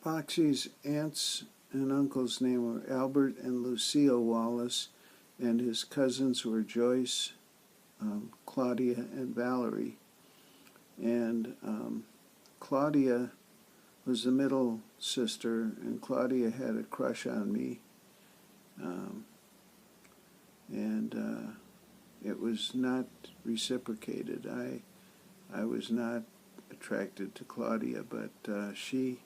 Boxie's aunts and uncles' name were Albert and Lucille Wallace, and his cousins were Joyce, Claudia, and Valerie. And Claudia was the middle sister, and Claudia had a crush on me. Um, and it was not reciprocated. I was not attracted to Claudia, but she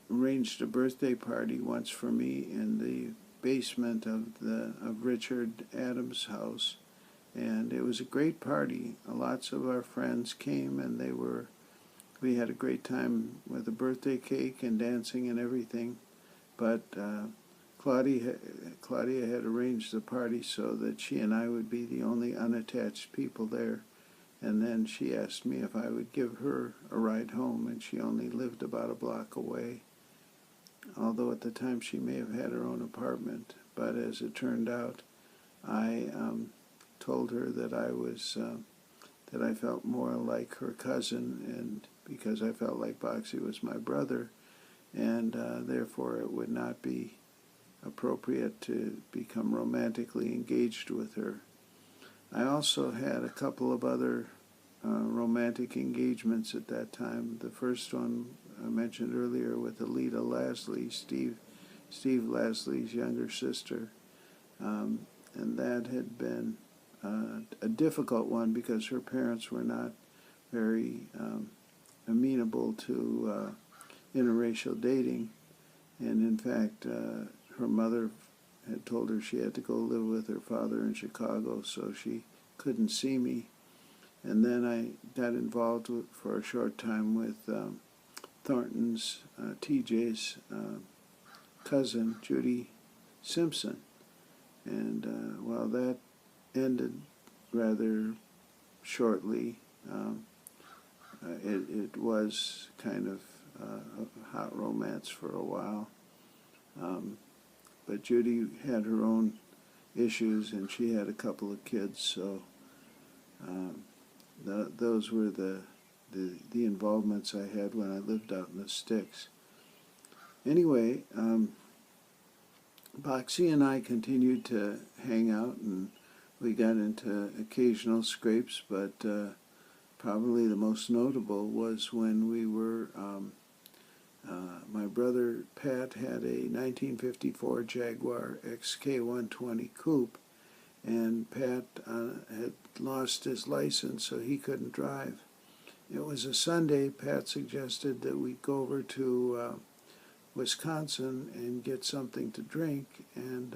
arranged a birthday party once for me in the basement of Richard Adams' house, and it was a great party. Lots of our friends came, and we had a great time with a birthday cake and dancing and everything. But Claudia had arranged the party so that she and I would be the only unattached people there. And then she asked me if I would give her a ride home, and she only lived about a block away, although at the time she may have had her own apartment. But as it turned out, I told her that that I felt more like her cousin, and because I felt like Boxie was my brother, and therefore it would not be appropriate to become romantically engaged with her. I also had a couple of other romantic engagements at that time. The first one I mentioned earlier with Alita Lasley, Steve Lasley's younger sister, and that had been a difficult one because her parents were not very amenable to interracial dating, and in fact her mother had told her she had to go live with her father in Chicago, so she couldn't see me. And then I got involved for a short time with Thornton's, TJ's cousin, Judy Simpson. And while that ended rather shortly, it was kind of a hot romance for a while. But Judy had her own issues, and she had a couple of kids, so those were the involvements I had when I lived out in the sticks. Anyway, Boxie and I continued to hang out, and we got into occasional scrapes, but probably the most notable was when we were my brother Pat had a 1954 Jaguar XK120 coupe, and Pat had lost his license, so he couldn't drive. It was a Sunday. Pat suggested that we go over to Wisconsin and get something to drink, and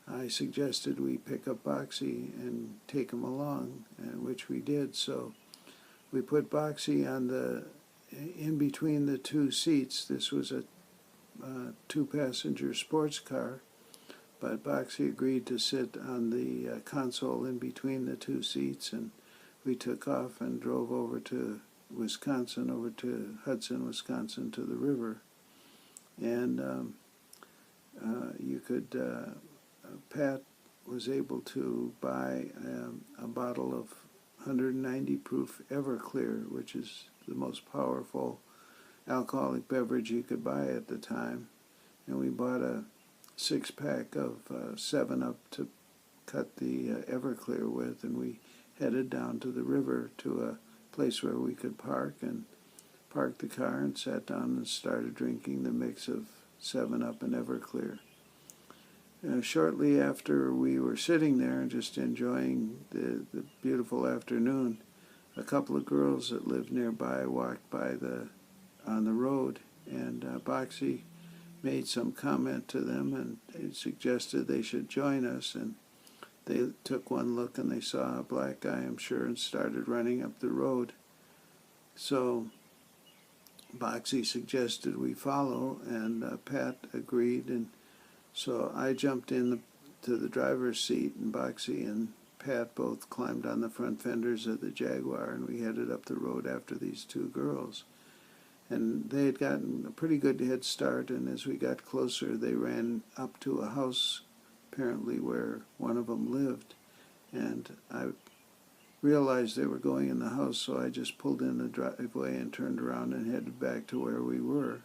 I suggested we pick up Boxie and take him along, and which we did. So we put Boxie in between the two seats. This was a two-passenger sports car, but Boxie agreed to sit on the console in between the two seats, and we took off and drove over to Wisconsin, over to Hudson, Wisconsin, to the river. And Pat was able to buy a bottle of 190 proof Everclear, which is the most powerful alcoholic beverage you could buy at the time. And we bought a 6-pack of 7-Up to cut the Everclear with, and we headed down to the river to a place where we could park, and parked the car and sat down and started drinking the mix of 7-Up and Everclear. Shortly after we were sitting there just enjoying the beautiful afternoon, a couple of girls that lived nearby walked by on the road, and Boxie made some comment to them, and they suggested they should join us, and they took one look and they saw a black guy, I'm sure, and started running up the road. So Boxie suggested we follow, and Pat agreed, and so I jumped in to the driver's seat, and Boxie and Pat both climbed on the front fenders of the Jaguar, and we headed up the road after these two girls. And they had gotten a pretty good head start, and as we got closer, they ran up to a house, apparently where one of them lived. And I realized they were going in the house, so I just pulled in the driveway and turned around and headed back to where we were.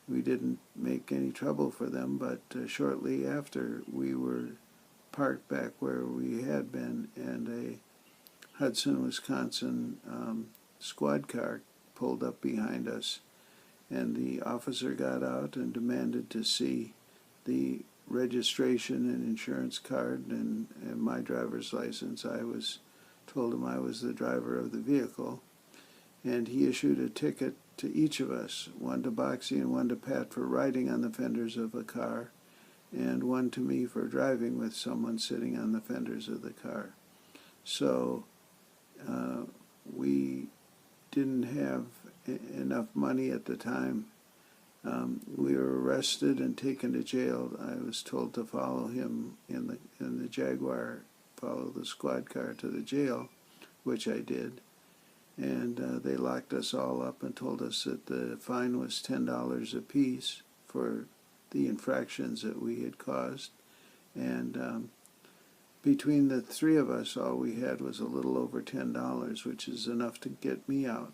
we didn't make any trouble for them, but shortly after we were parked back where we had been, and a Hudson, Wisconsin squad car pulled up behind us, and the officer got out and demanded to see the registration and insurance card and my driver's license. I told him I was the driver of the vehicle, and he issued a ticket to each of us, one to Boxie and one to Pat for riding on the fenders of a car, and one to me for driving with someone sitting on the fenders of the car. So we didn't have enough money at the time. We were arrested and taken to jail. I was told to follow him in the Jaguar, follow the squad car to the jail, which I did. And they locked us all up and told us that the fine was $10 apiece for the infractions that we had caused. And between the three of us, all we had was a little over $10, which is enough to get me out,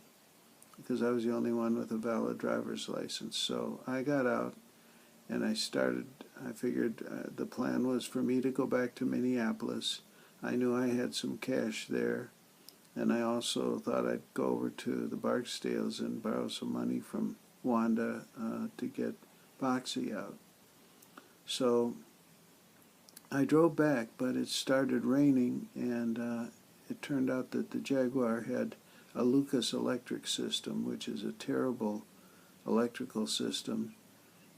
because I was the only one with a valid driver's license. So I got out, and I figured the plan was for me to go back to Minneapolis. I knew I had some cash there, and I also thought I'd go over to the Barksdales and borrow some money from Wanda to get Boxie out. So I drove back, but it started raining, and it turned out that the Jaguar had a Lucas electric system, which is a terrible electrical system,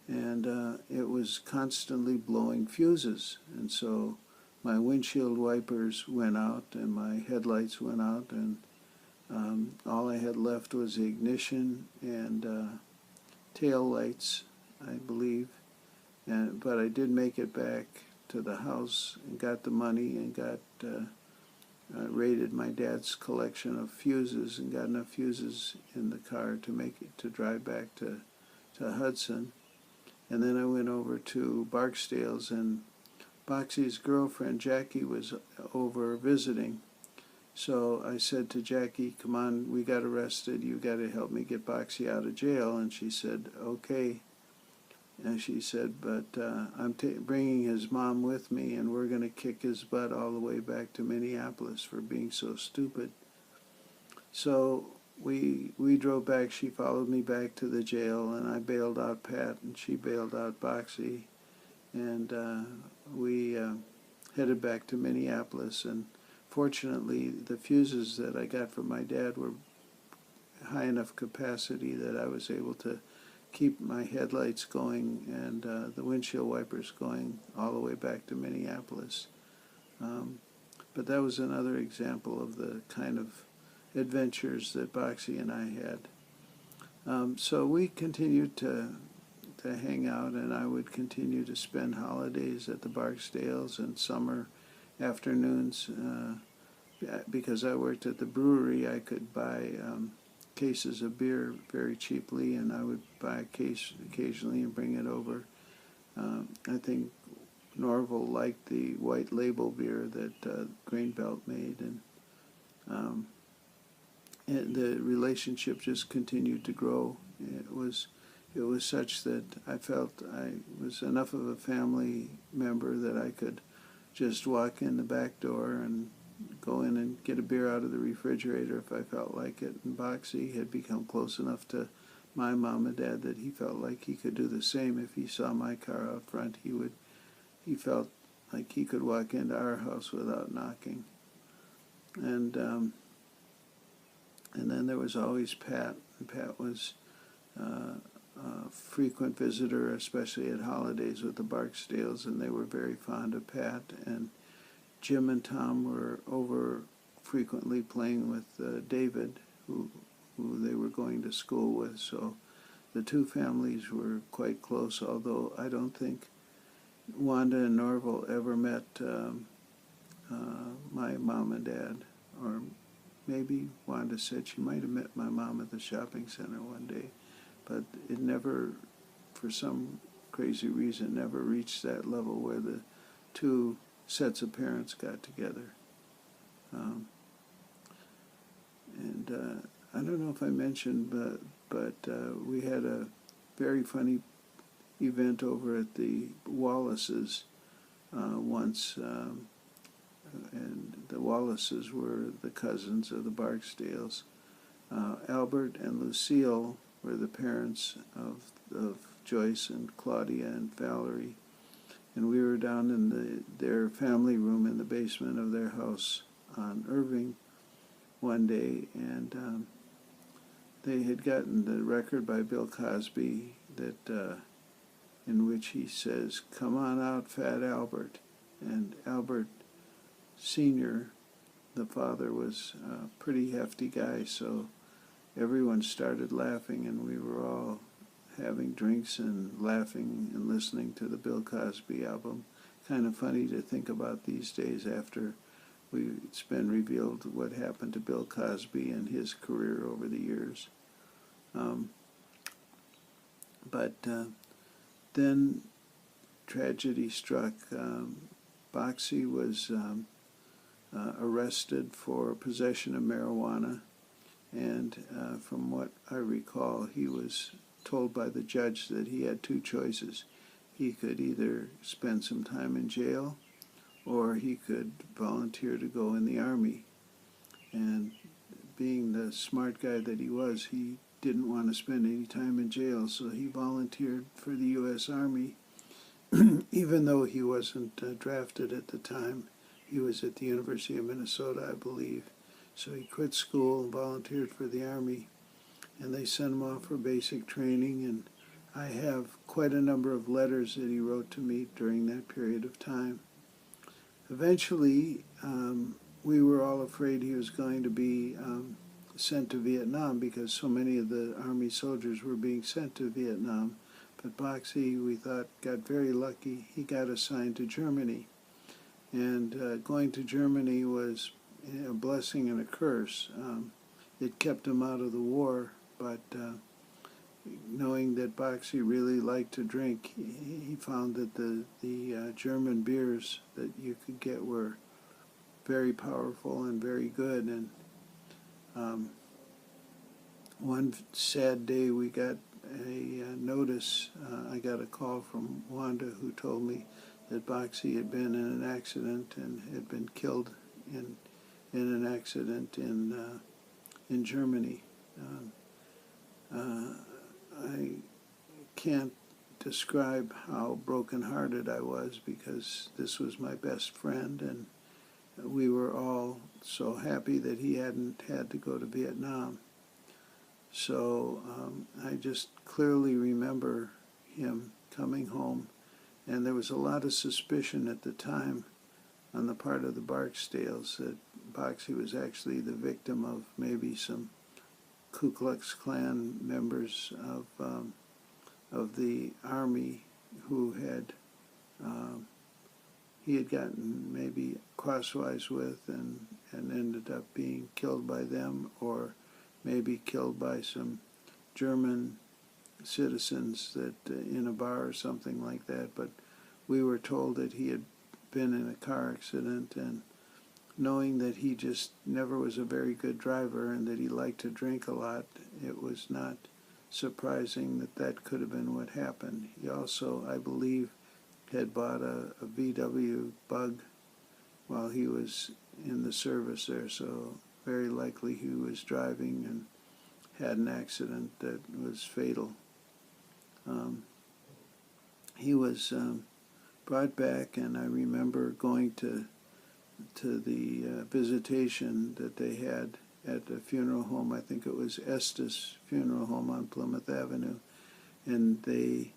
and it was constantly blowing fuses. And so my windshield wipers went out and my headlights went out, and all I had left was the ignition and tail lights, I believe. But I did make it back to the house and got the money and raided my dad's collection of fuses and got enough fuses in the car to drive back to Hudson. And then I went over to Barksdale's, and Boxie's girlfriend Jackie was over visiting. So I said to Jackie, "Come on, we got arrested. You got to help me get Boxie out of jail." And she said, "Okay." And she said, "But I'm bringing his mom with me, and we're going to kick his butt all the way back to Minneapolis for being so stupid." So we drove back. She followed me back to the jail, and I bailed out Pat, and she bailed out Boxie. And we headed back to Minneapolis. And fortunately, the fuses that I got from my dad were high enough capacity that I was able to keep my headlights going and the windshield wipers going all the way back to Minneapolis. But that was another example of the kind of adventures that Boxie and I had. So we continued to hang out, and I would continue to spend holidays at the Barksdales and summer afternoons. Because I worked at the brewery, I could buy cases of beer very cheaply, and I would buy a case occasionally and bring it over. I think Norval liked the white label beer that Greenbelt made, and the relationship just continued to grow. It was such that I felt I was enough of a family member that I could just walk in the back door and go in and get a beer out of the refrigerator if I felt like it. And Boxie had become close enough to my mom and dad that he felt like he could do the same. If he saw my car out front, he felt like he could walk into our house without knocking. And then there was always Pat. And Pat was a frequent visitor, especially at holidays with the Barksdales, and they were very fond of Pat. And Jim and Tom were over frequently playing with David, who they were going to school with. So the two families were quite close, although I don't think Wanda and Norval ever met my mom and dad. Or maybe Wanda said she might have met my mom at the shopping center one day, but it never, for some crazy reason, never reached that level where the two sets of parents got together. And I don't know if I mentioned, but we had a very funny event over at the Wallaces once, and the Wallaces were the cousins of the Barksdales. Albert and Lucille were the parents of Joyce and Claudia and Valerie, and we were down in their family room in the basement of their house on Irving one day, and they had gotten the record by Bill Cosby that in which he says, "Come on out, Fat Albert." And Albert Sr., the father, was a pretty hefty guy, so everyone started laughing, and we were all having drinks and laughing and listening to the Bill Cosby album. Kind of funny to think about these days after it's been revealed what happened to Bill Cosby and his career over the years. But then tragedy struck. Boxie was arrested for possession of marijuana, and from what I recall, he was told by the judge that he had two choices. He could either spend some time in jail or he could volunteer to go in the Army. And being the smart guy that he was, he didn't want to spend any time in jail, so he volunteered for the U.S. Army. Even though he wasn't drafted at the time. He was at the University of Minnesota, I believe. So he quit school and volunteered for the Army, and they sent him off for basic training, and I have quite a number of letters that he wrote to me during that period of time. Eventually, we were all afraid he was going to be sent to Vietnam because so many of the Army soldiers were being sent to Vietnam. But Boxie, we thought, got very lucky. He got assigned to Germany. And going to Germany was a blessing and a curse. It kept him out of the war, but knowing that Boxie really liked to drink, he found that the German beers that you could get were very powerful and very good. And one sad day we got a notice. I got a call from Wanda, who told me that Boxie had been in an accident and had been killed in an accident in Germany. I can't describe how brokenhearted I was because this was my best friend, and we were all so happy that he hadn't had to go to Vietnam. So I just clearly remember him coming home, and there was a lot of suspicion at the time on the part of the Barksdales that Boxie was actually the victim of maybe some Ku Klux Klan members of the Army who he had gotten maybe crosswise with and ended up being killed by them, or maybe killed by some German citizens that in a bar or something like that. But we were told that he had been in a car accident, and knowing that he just never was a very good driver and that he liked to drink a lot, it was not surprising that that could have been what happened. He also, I believe, had bought a VW Bug while he was in the service there, so very likely he was driving and had an accident that was fatal. He was brought back, and I remember going to the visitation that they had at the funeral home. I think it was Estes Funeral Home on Plymouth Avenue, and they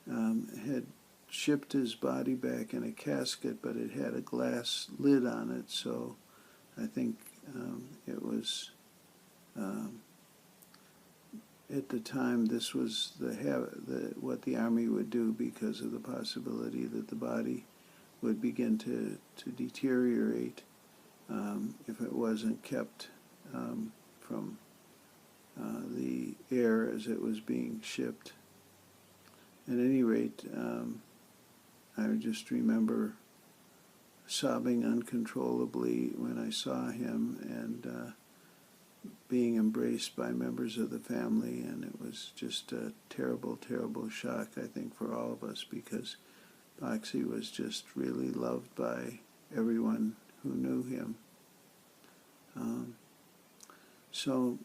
had shipped his body back in a casket, but it had a glass lid on it, so I think it was at the time this was what the Army would do because of the possibility that the body would begin to deteriorate if it wasn't kept from the air as it was being shipped. At any rate, I just remember sobbing uncontrollably when I saw him, and being embraced by members of the family, and it was just a terrible, terrible shock, I think, for all of us, because Boxie was just really loved by everyone who knew him. So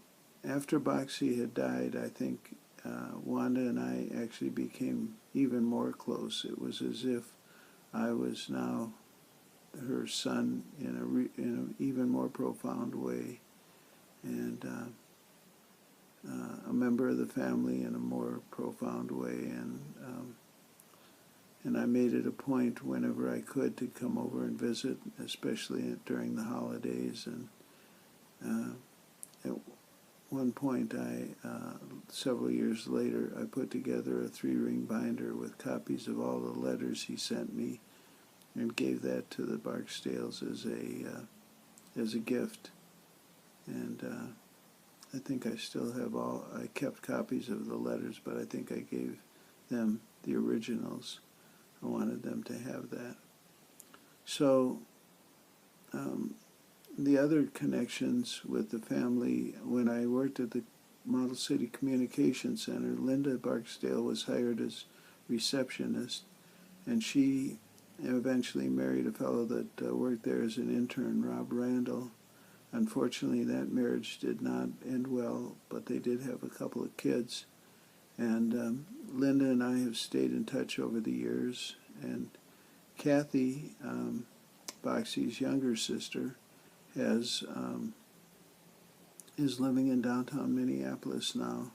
after Boxie had died, I think Wanda and I actually became even more close. It was as if I was now her son in an even more profound way, and a member of the family in a more profound way. And I made it a point whenever I could to come over and visit, especially during the holidays. And at one point, several years later, I put together a 3-ring binder with copies of all the letters he sent me, and gave that to the Barksdales as a gift. And I think I still have I kept copies of the letters, but I think I gave them the originals. I wanted them to have that. So the other connections with the family, when I worked at the Model City Communication Center, Linda Barksdale was hired as receptionist, and she eventually married a fellow that worked there as an intern, Rob Randall. Unfortunately, that marriage did not end well, but they did have a couple of kids. And Linda and I have stayed in touch over the years. And Kathy, Boxie's younger sister, is living in downtown Minneapolis now.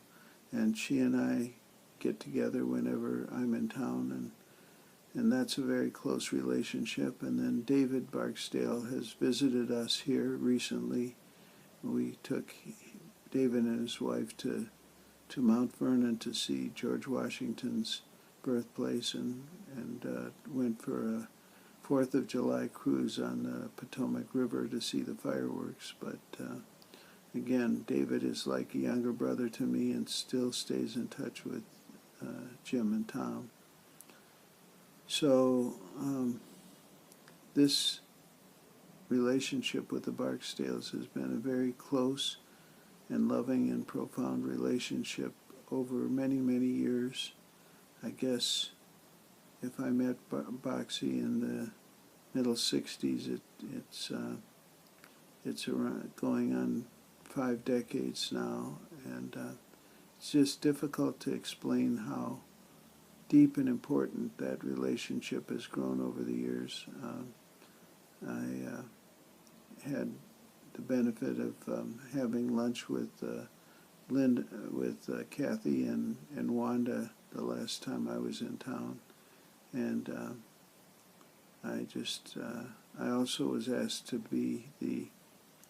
And she and I get together whenever I'm in town, and that's a very close relationship. And then David Barksdale has visited us here recently. We took David and his wife to Mount Vernon to see George Washington's birthplace, and went for a 4th of July cruise on the Potomac River to see the fireworks. But again, David is like a younger brother to me and still stays in touch with Jim and Tom. So this relationship with the Barksdales has been a very close and loving and profound relationship over many, many years. I guess if I met Boxie in the middle 60s, it's around going on 5 decades now, and it's just difficult to explain how deep and important that relationship has grown over the years. I had the benefit of having lunch with Kathy and Wanda the last time I was in town, and I also was asked to be the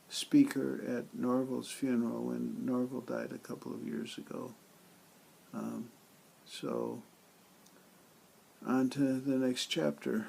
speaker at Norval's funeral when Norval died a couple of years ago. So on to the next chapter.